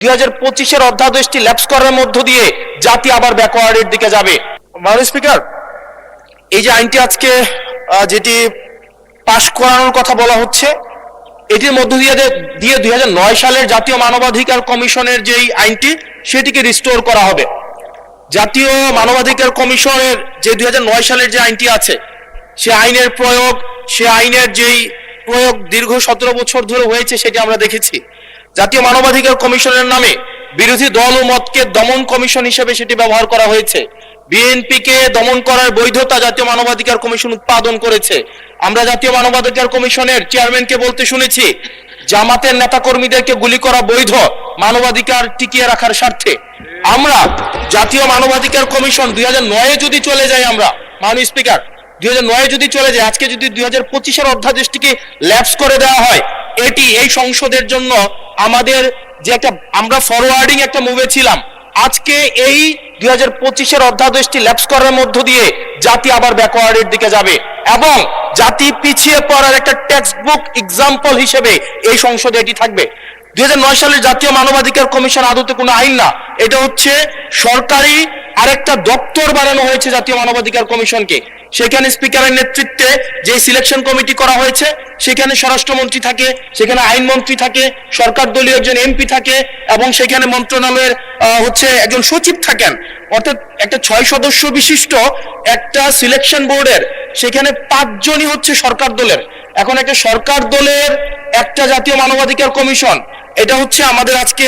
2025-এর অধ্যাদেশটি lapse করার মধ্য দিয়ে জাতি আবার ব্যাকওয়ার্ডের দিকে যাবে। মাননীয় স্পিকার, এই যে আইনটি আজকে যেটি পাশ করানোর কথা বলা হচ্ছে, এটির মধ্য দিয়ে 2009 সালের জাতীয় মানবাধিকার কমিশনের যেই আইনটি সেটিকে রিস্টোর করা হবে। জাতীয় মানবাধিকার কমিশনের যে 2009 সালের যে আইনটি আছে, সে আইনের যেই প্রয়োগ দীর্ঘ 17 বছর ধরে হয়েছে সেটি আমরা দেখেছি। জাতীয় মানবাধিকার কমিশনের নামে বিরোধী দল ও মতকে দমন কমিশন হিসেবে সেটি ব্যবহার করা হয়েছে। বিএনপিকে দমন করার বৈধতা জাতীয় মানবাধিকার কমিশন উৎপাদন করেছে। আমরা জাতীয় মানবাধিকার কমিশনের চেয়ারম্যানকে বলতে শুনেছি, জামাতের নেতাকর্মীদেরকে গুলি করা বৈধ মানবাধিকার টিকিয়ে রাখার স্বার্থে। আমরা জাতীয় মানবাধিকার কমিশন 2009-এ যদি চলে যাই, আমরা মাননীয় স্পিকার 2009-এ যদি চলে যায়, আজকে যদি 2025-এর অধ্যাদেশটিকে ল্যাপস করে দেওয়া হয়, এটি এই সংসদের জন্য আমাদের যে আমরা ফরওয়ার্ডিং একটা মুভে ছিলাম, আজকে এই 2025-এর অধ্যাদেশটি ল্যাপস করার মধ্য দিয়ে জাতি আবার ব্যাকওয়ার্ডের দিকে যাবে এবং জাতি পিছিয়ে পড়ার একটা টেক্সট বুক এক্সাম্পল হিসেবে এই সংসদে এটি থাকবে। 2009 সালের জাতীয় মানবাধিকার কমিশন আদতে কোনো আইন না, এটা হচ্ছে সরকারি আরেকটা দপ্তর বানানো হয়েছে জাতীয় মানবাধিকার কমিশনকে। সেখানে স্পিকারের নেতৃত্বে যে সিলেকশন কমিটি করা হয়েছে, সেখানে স্বরাষ্ট্রমন্ত্রী থাকে, সেখানে আইনমন্ত্রী থাকে, সরকার দলীয় একজন এমপি থাকে এবং সেখানে মন্ত্রণালয়ের একজন সচিব থাকেন। অর্থাৎ একটা 6 সদস্য বিশিষ্ট একটা সিলেকশন বোর্ডের সেখানে 5 জনই হচ্ছে সরকার দলের। এখন একটা সরকার দলের একটা জাতীয় মানবাধিকার কমিশন, এটা হচ্ছে আমাদের আজকে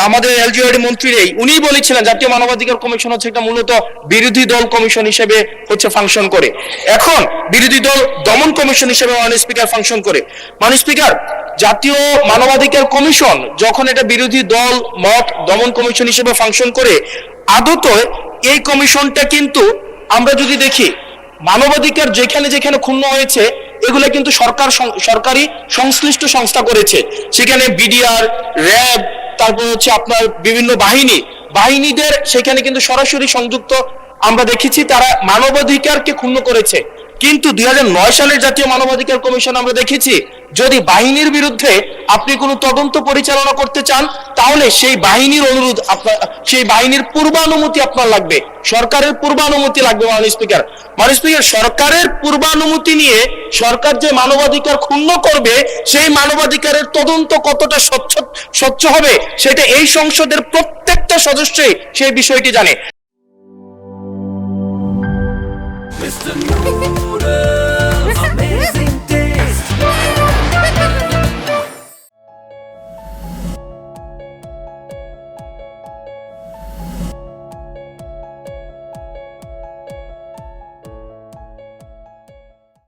আমাদের এলজিওডি মন্ত্রীরাই উনি বলেছিলেন জাতীয় মানবাধিকার কমিশন হচ্ছে একটা মূলত বিরোধী দল কমিশন হিসেবে ফাংশন করে। এখন বিরোধী দল দমন কমিশন হিসেবে মাননীয় স্পিকার ফাংশন করে। মাননীয় স্পিকার, জাতীয় মানবাধিকার কমিশন যখন এটা বিরোধী দল মত দমন কমিশন হিসেবে ফাংশন করে, আদত এই কমিশনটা কিন্তু আমরা যদি দেখি মানবাধিকার যেখানে যেখানে ক্ষুণ্ণ হয়েছে এগুলো কিন্তু সরকারি সংশ্লিষ্ট সংস্থা করেছে। সেখানে বিডিআর, র্যাব, তারপর হচ্ছে আপনার বিভিন্ন বাহিনীদের সেখানে কিন্তু সরাসরি সংযুক্ত আমরা দেখেছি, তারা মানবাধিকারকে ক্ষুণ্ণ করেছে। কিন্তু 2009 সালের জাতীয় মানবাধিকার কমিশন আমরা দেখেছি, যদি বাহিনীর বিরুদ্ধে আপনি কোনো তদন্ত পরিচালনা করতে চান, তাহলে সেই বাহিনীর পূর্বানুমতি আপনার লাগবে, সরকারের পূর্বানুমতি লাগবে। মাননীয় স্পিকার, সরকারের পূর্বানুমতি নিয়ে সরকার যে মানবাধিকার ক্ষুণ্ণ করবে, সেই মানবাধিকারের তদন্ত কতটা স্বচ্ছ হবে সেটা এই সংসদের প্রত্যেকটা সদস্যই সেই বিষয়টি জানে।